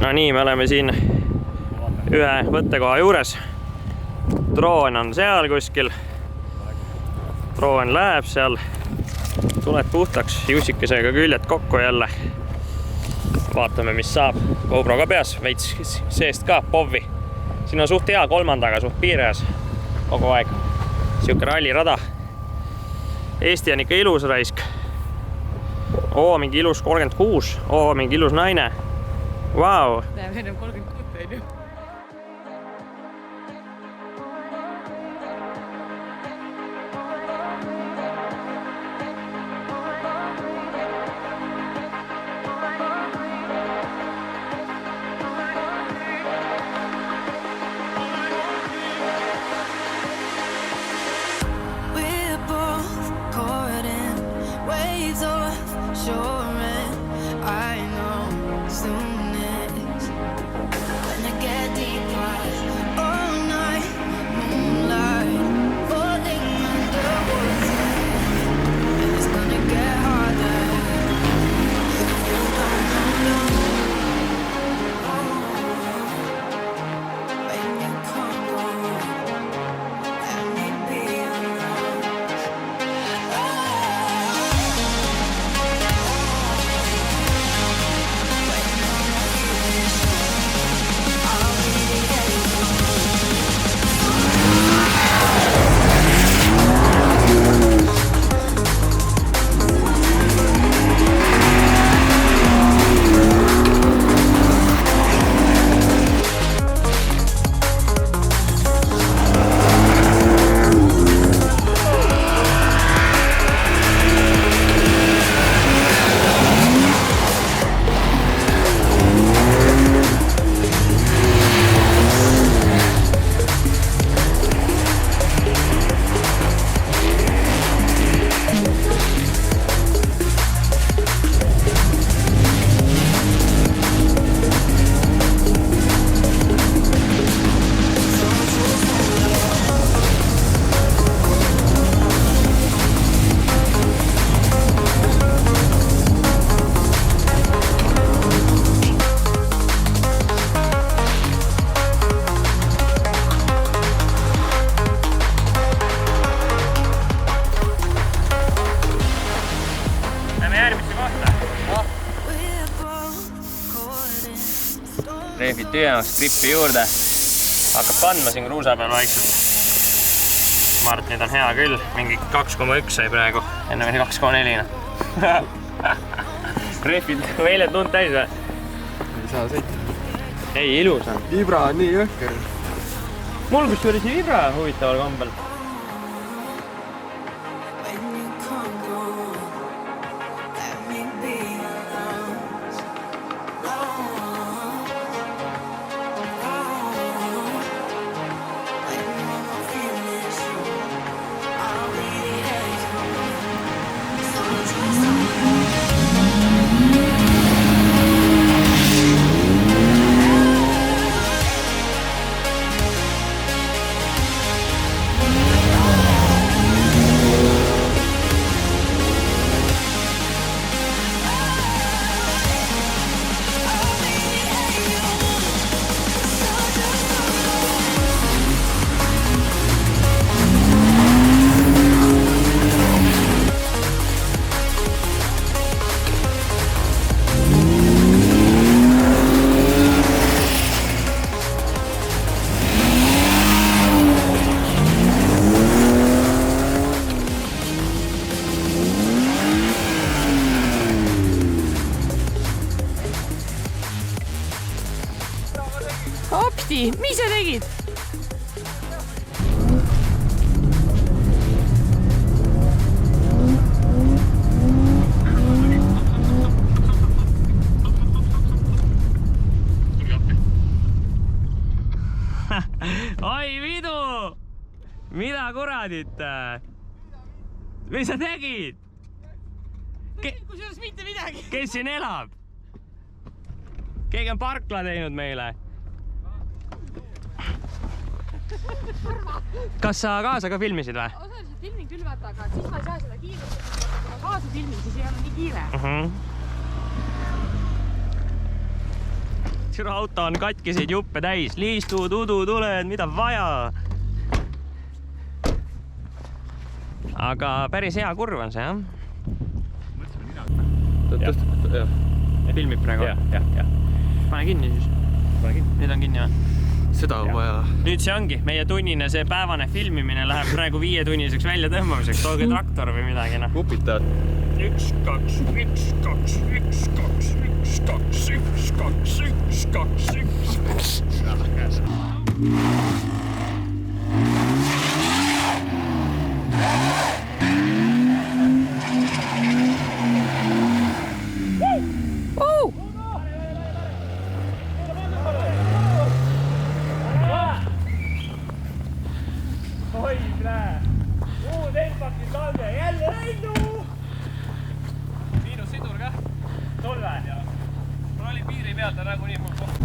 No nii, me oleme siin ühe võttekoha juures. Droon on seal kuskil. Droon läheb seal. Tuled puhtaks, Jussikesega küljed kokku jälle. Vaatame, mis saab. GoPro ka peas, veits seest ka, povvi. Siin on suht hea kolmandaga, suht piires kogu aeg. Siuke rallirada. Eesti on ikka ilus raisk. Oo, mingi ilus 36. Oo, mingi ilus naine. Vau. Näeb ennem 36 on ju. Rehvid tühjemaks grippi juurde. Hakkab kandma siin kruusa peal vaikselt. Ma arvan, et nüüd on hea küll. Mingi 2,1 sai praegu. Enne oli 2,4. Rehvid meile tund täis või? Ei saa sõita. Ei, ilus on. Vibra on nii jõhker. Mul kus oli siin vibra huvitaval kombel. Apti, mis sa tegid? Oi Vidu! Mida kuradit? Mis sa tegid? Kusjuures mitte midagi. Kes siin elab? Keegi on parkla teinud meile. Kas sa kaasa ka filmisid või? Osaliselt filmin küll vaata, aga siis ma ei saa seda kiirustada. Kui ma kaasa filmin, siis ei ole nii kiire. sinu auto on katkiseid juppe täis. Liistu, tudu, tuled, mida vaja. Aga päris hea kurv on see, jah? Filmib praegu. Jah. Pane kinni siis. Nüüd on kinni, jah? Seda on vaja. Nüüd see ongi. Meie tunnine see päevane filmimine läheb praegu 5-tunniseks välja tõmbamiseks. Tooge traktor või midagi, noh. Upitad. 1, 2, 1, 2, 1, 2, 1, 2, 1, 2, 1, 2, 1. Oi, plää! Uud Elbakid lange, jälle läinud! Miinus-sidur ka? Sul vähe? Jah. Mul oli piiri pealt, nagu nii mul koht.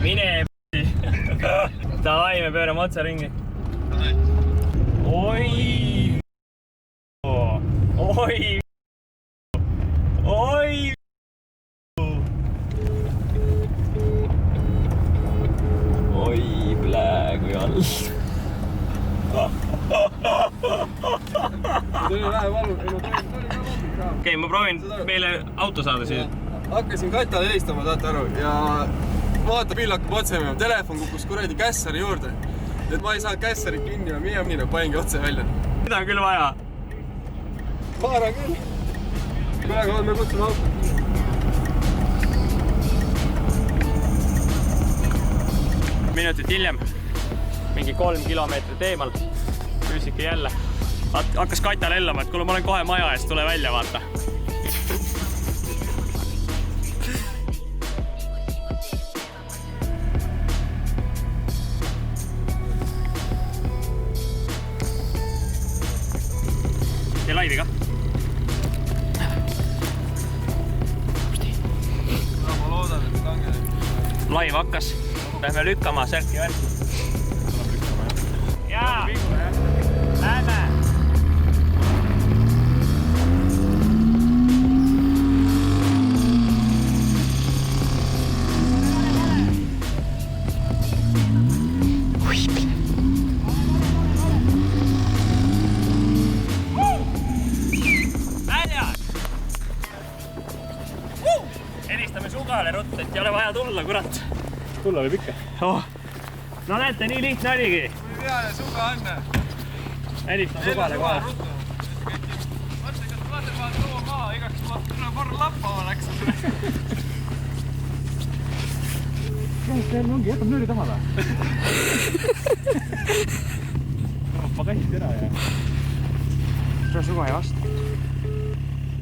Mine Davai, me pöörame otsa ringi. Oi! Oi! Oi! Oi, plää kui all. Tuli vähe valu. Okei, ma proovin meile auto saada siia. Hakkasin Katale helistama, taate aru, ja vaata, pill hakkab otse minema. Telefon kukkus kuradi kässari juurde. Et ma ei saa kässarit kinni ja minema nii, paningi otse välja. Mida on küll vaja? Ma arvan küll. Praegu me kutsume auto. Minutit hiljem, mingi 3 kilomeetrit eemal, Küüsike jälle. Hakkas Katja lellama, et kuule, ma olen kohe maja eest, tule välja, vaata. Ja laivi ka? Ma loodan, et lange. Laiv hakkas. Lähme lükkama särki värki. Jaa! Lähme! Helistame Sugale rutt, et ei ole vaja tulla, kurat. Tulla võib ikka. Oh. No näete, nii lihtne oligi. Kui peale Suga on? Helistame Sugale kohe. Mõtlen, kas lasen vaat tuua maa, igaks ma korra lappama läks. Ongi, jätab nööri taha või? Ma käisid ära ja... Suga ei vasta.